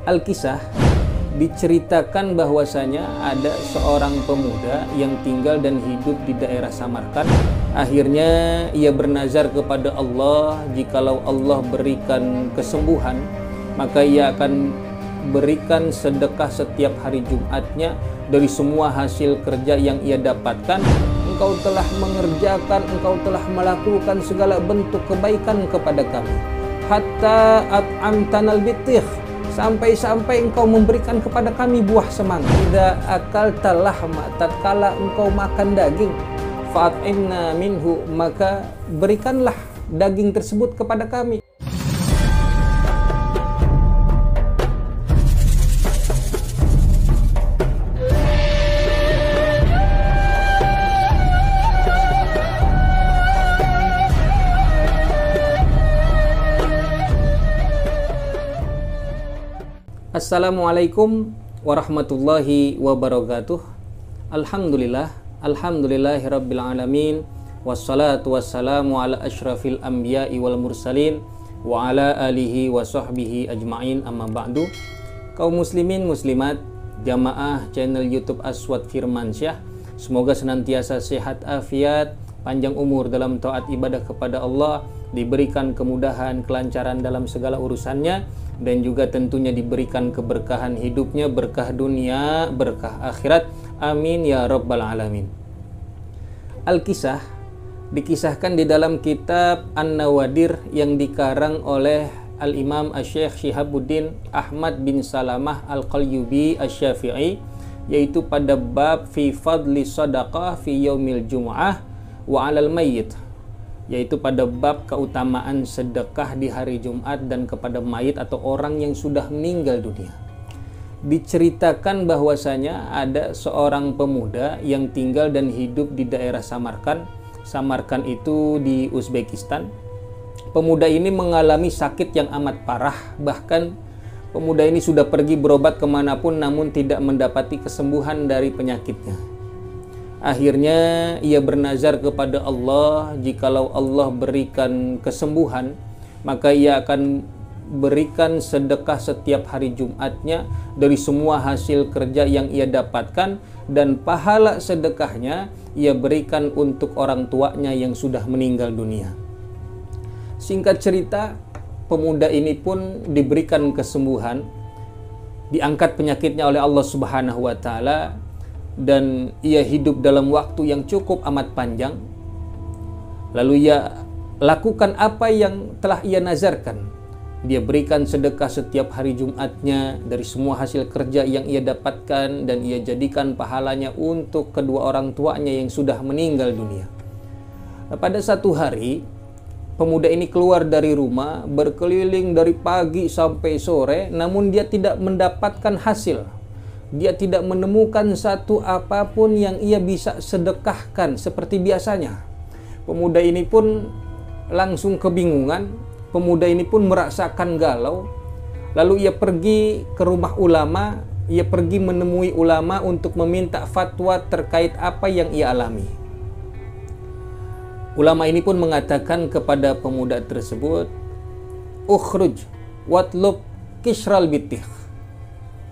Al-Kisah diceritakan bahwasanya ada seorang pemuda yang tinggal dan hidup di daerah Samarkand. Akhirnya ia bernazar kepada Allah, jikalau Allah berikan kesembuhan, maka ia akan berikan sedekah setiap hari Jumatnya dari semua hasil kerja yang ia dapatkan. Engkau telah mengerjakan, engkau telah melakukan segala bentuk kebaikan kepada kami. Hatta at'amtanal bitih, sampai-sampai engkau memberikan kepada kami buah semangka. Idza akalta lahma, tatkala engkau makan daging, fa'at'imna minhu, maka berikanlah daging tersebut kepada kami. Assalamualaikum warahmatullahi wabarakatuh. Alhamdulillahirabbil alamin, wassalatu wassalamu ala asyrafil anbiya'i wal mursalin wa ala alihi wa sahbihi ajma'in, amma ba'du. Kaum muslimin muslimat jamaah channel YouTube Aswad Firmansyah, semoga senantiasa sehat afiat, panjang umur dalam taat ibadah kepada Allah, diberikan kemudahan, kelancaran dalam segala urusannya, dan juga tentunya diberikan keberkahan hidupnya, berkah dunia, berkah akhirat. Amin ya rabbal alamin. Al-Kisah dikisahkan di dalam kitab An-Nawadir yang dikarang oleh Al-Imam Asy-Syaikh Syihabuddin Ahmad bin Salamah Al-Qalyubi Asy-Syafi'i, yaitu pada bab fi fadli shadaqah fi yaumil jumu'ah wa 'alal mayyit, yaitu pada bab keutamaan sedekah di hari Jumat dan kepada mayit atau orang yang sudah meninggal dunia. Diceritakan bahwasanya ada seorang pemuda yang tinggal dan hidup di daerah Samarkand. Samarkand itu di Uzbekistan. Pemuda ini mengalami sakit yang amat parah, bahkan pemuda ini sudah pergi berobat kemanapun namun tidak mendapati kesembuhan dari penyakitnya. Akhirnya ia bernazar kepada Allah, jikalau Allah berikan kesembuhan, maka ia akan berikan sedekah setiap hari Jumatnya dari semua hasil kerja yang ia dapatkan, dan pahala sedekahnya ia berikan untuk orang tuanya yang sudah meninggal dunia. Singkat cerita, pemuda ini pun diberikan kesembuhan, diangkat penyakitnya oleh Allah Subhanahu wa Ta'ala, dan ia hidup dalam waktu yang cukup amat panjang. Lalu ia lakukan apa yang telah ia nazarkan. Dia berikan sedekah setiap hari Jumatnya dari semua hasil kerja yang ia dapatkan, dan ia jadikan pahalanya untuk kedua orang tuanya yang sudah meninggal dunia. Nah, pada satu hari, pemuda ini keluar dari rumah, berkeliling dari pagi sampai sore, namun dia tidak mendapatkan hasil. Dia tidak menemukan satu apapun yang ia bisa sedekahkan seperti biasanya. Pemuda ini pun langsung kebingungan. Pemuda ini pun merasakan galau. Lalu ia pergi ke rumah ulama. Ia pergi menemui ulama untuk meminta fatwa terkait apa yang ia alami. Ulama ini pun mengatakan kepada pemuda tersebut, "Ukhruj watlub kishral bitih."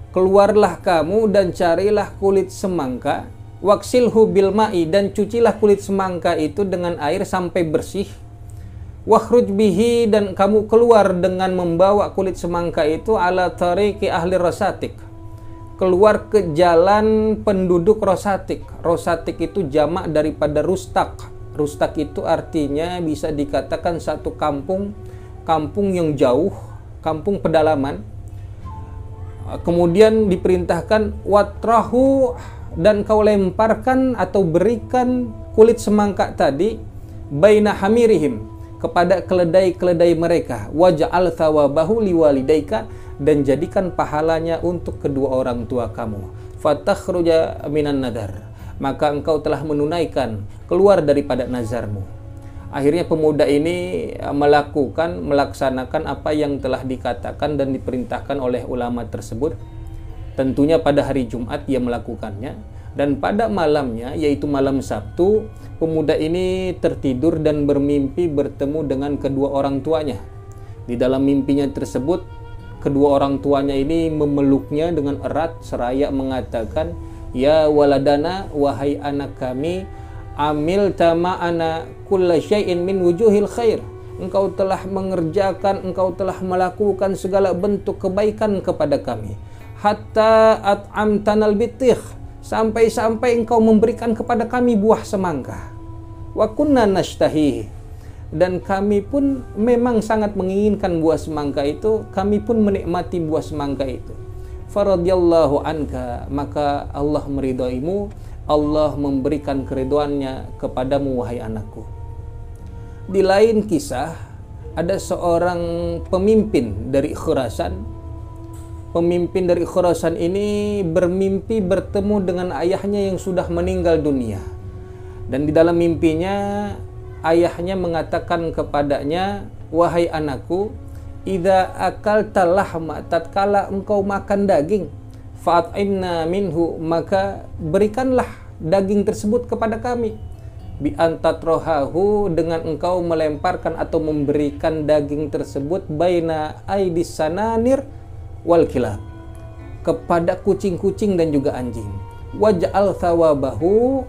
Keluarlah kamu dan carilah kulit semangka, waksilhu bil ma'i, dan cucilah kulit semangka itu dengan air sampai bersih. Wakhruj bihi, dan kamu keluar dengan membawa kulit semangka itu ala tariqi ahli rosatik, keluar ke jalan penduduk rosatik. Rosatik itu jamak daripada rustak. Rustak itu artinya bisa dikatakan satu kampung, kampung yang jauh, kampung pedalaman. Kemudian diperintahkan watrahu, dan kau lemparkan atau berikan kulit semangka tadi baina hamirihim, kepada keledai-keledai mereka, waja'al thawabahu liwalidaika, dan jadikan pahalanya untuk kedua orang tua kamu, fatakhruja minan nadar, maka engkau telah menunaikan, keluar daripada nazarmu. Akhirnya pemuda ini melaksanakan apa yang telah dikatakan dan diperintahkan oleh ulama tersebut. Tentunya pada hari Jumat ia melakukannya, dan pada malamnya, yaitu malam Sabtu, pemuda ini tertidur dan bermimpi bertemu dengan kedua orang tuanya. Di dalam mimpinya tersebut, kedua orang tuanya ini memeluknya dengan erat seraya mengatakan, "Ya waladana, wahai anak kami, amil tama'ana kulla syai'in min wujuhil khair." Engkau telah mengerjakan, engkau telah melakukan segala bentuk kebaikan kepada kami. Hatta at'amtanal bitih, sampai-sampai engkau memberikan kepada kami buah semangka. Wa kunna nashtahi, dan kami pun memang sangat menginginkan buah semangka itu, kami pun menikmati buah semangka itu. Faradiyallahu anka, maka Allah meridaimu, Allah memberikan keridhaannya kepadamu wahai anakku. Di lain kisah, ada seorang pemimpin dari Khurasan. Pemimpin dari Khurasan ini bermimpi bertemu dengan ayahnya yang sudah meninggal dunia. Dan di dalam mimpinya, ayahnya mengatakan kepadanya, "Wahai anakku, idza akalta lahma, tatkala engkau makan daging, fa'at'imna minhu, maka berikanlah daging tersebut kepada kami. Bi antatrohahu, dengan engkau melemparkan atau memberikan daging tersebut baina aidis sananir wal kilab, kepada kucing-kucing dan juga anjing. Waj'al thawabahu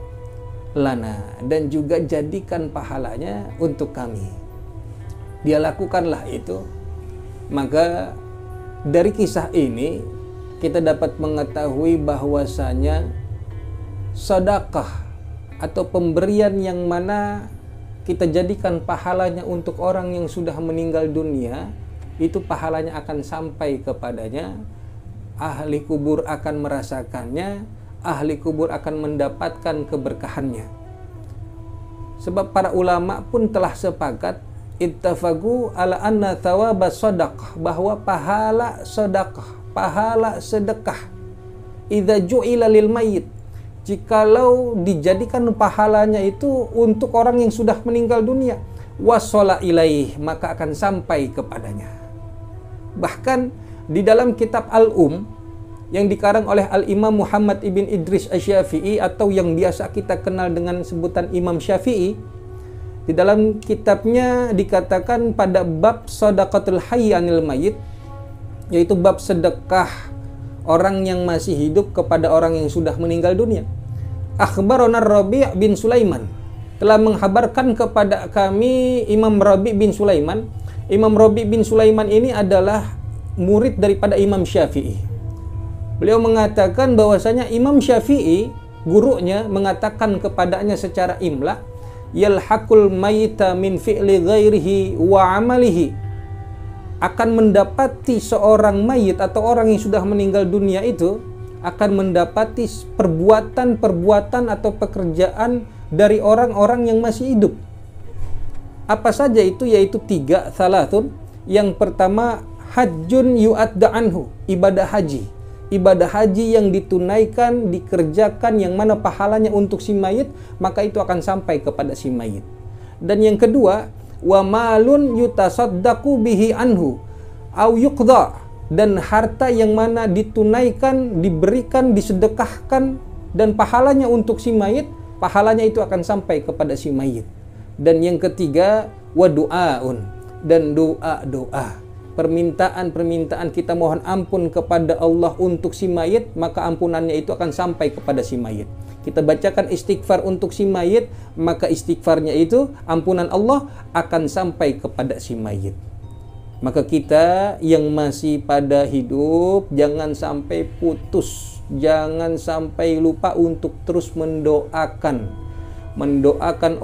lana, dan juga jadikan pahalanya untuk kami." Dia lakukanlah itu. Maka dari kisah ini kita dapat mengetahui bahwasanya sedekah atau pemberian yang mana kita jadikan pahalanya untuk orang yang sudah meninggal dunia, itu pahalanya akan sampai kepadanya. Ahli kubur akan merasakannya, ahli kubur akan mendapatkan keberkahannya. Sebab para ulama pun telah sepakat, ittafaqu ala anna thawaba shadaqah, bahwa pahala sedekah idza ju'ila lil mayyit, jikalau dijadikan pahalanya itu untuk orang yang sudah meninggal dunia, wasala ilaih, maka akan sampai kepadanya. Bahkan di dalam kitab Al-Um yang dikarang oleh Al-Imam Muhammad ibn Idris Asy-Syafi'i, atau yang biasa kita kenal dengan sebutan Imam Syafi'i, di dalam kitabnya dikatakan pada bab shadaqatul hayy anil mayyit, yaitu bab sedekah orang yang masih hidup kepada orang yang sudah meninggal dunia. Akhbarana Rabi' bin Sulaiman, telah menghabarkan kepada kami Imam Rabi' bin Sulaiman. Imam Rabi' bin Sulaiman ini adalah murid daripada Imam Syafi'i. Beliau mengatakan bahwasanya Imam Syafi'i, gurunya, mengatakan kepadanya secara imla, yalhaqul mayyita min fi'li ghairihi wa amalihi, akan mendapati seorang mayit atau orang yang sudah meninggal dunia itu akan mendapati perbuatan-perbuatan atau pekerjaan dari orang-orang yang masih hidup. Apa saja itu? Yaitu 3, salatun. Yang pertama, hajjun yu'adda anhu, ibadah haji. Ibadah haji yang ditunaikan, dikerjakan, yang mana pahalanya untuk si mayit, maka itu akan sampai kepada si mayit. Dan yang kedua, wa malun yutasaddaqu bihi anhu au yuqda, dan harta yang mana ditunaikan, diberikan, disedekahkan, dan pahalanya untuk si mayit, pahalanya itu akan sampai kepada si mayit. Dan yang ketiga, wa du'aun, dan doa-doa, permintaan-permintaan kita mohon ampun kepada Allah untuk si mayit, maka ampunannya itu akan sampai kepada si mayit. Kita bacakan istighfar untuk si mayit, maka istighfarnya itu, ampunan Allah akan sampai kepada si mayit. Maka kita yang masih pada hidup, jangan sampai putus, jangan sampai lupa untuk terus mendoakan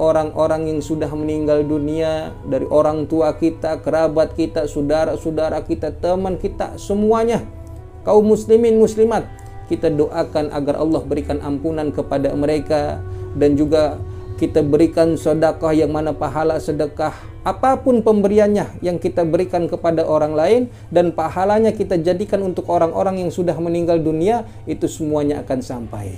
orang-orang yang sudah meninggal dunia, dari orang tua kita, kerabat kita, saudara-saudara kita, teman kita, semuanya, kaum muslimin muslimat, kita doakan agar Allah berikan ampunan kepada mereka, dan juga kita berikan sedekah yang mana pahala sedekah, apapun pemberiannya yang kita berikan kepada orang lain, dan pahalanya kita jadikan untuk orang-orang yang sudah meninggal dunia, itu semuanya akan sampai.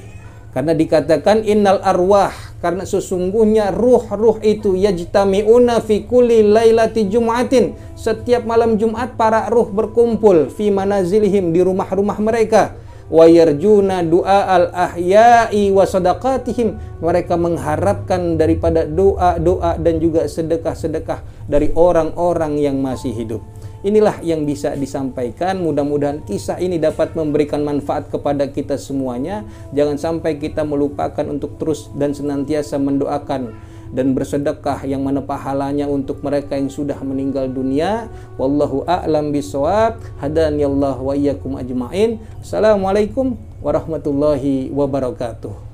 Karena dikatakan innal arwah, karena sesungguhnya ruh-ruh itu yajtami'una fi kulli lailati jum'atin, setiap malam Jumat para ruh berkumpul fi manazilihim, di rumah-rumah mereka, wa yarjuna du'al ahya'i wa sadaqatihim, mereka mengharapkan daripada doa-doa dan juga sedekah-sedekah dari orang-orang yang masih hidup. Inilah yang bisa disampaikan. Mudah-mudahan kisah ini dapat memberikan manfaat kepada kita semuanya. Jangan sampai kita melupakan untuk terus dan senantiasa mendoakan dan bersedekah yang mana pahalanya untuk mereka yang sudah meninggal dunia. Wallahu a'lam bishawab. Hadaniyallahu wa iyyakum ajma'in. Assalamualaikum warahmatullahi wabarakatuh.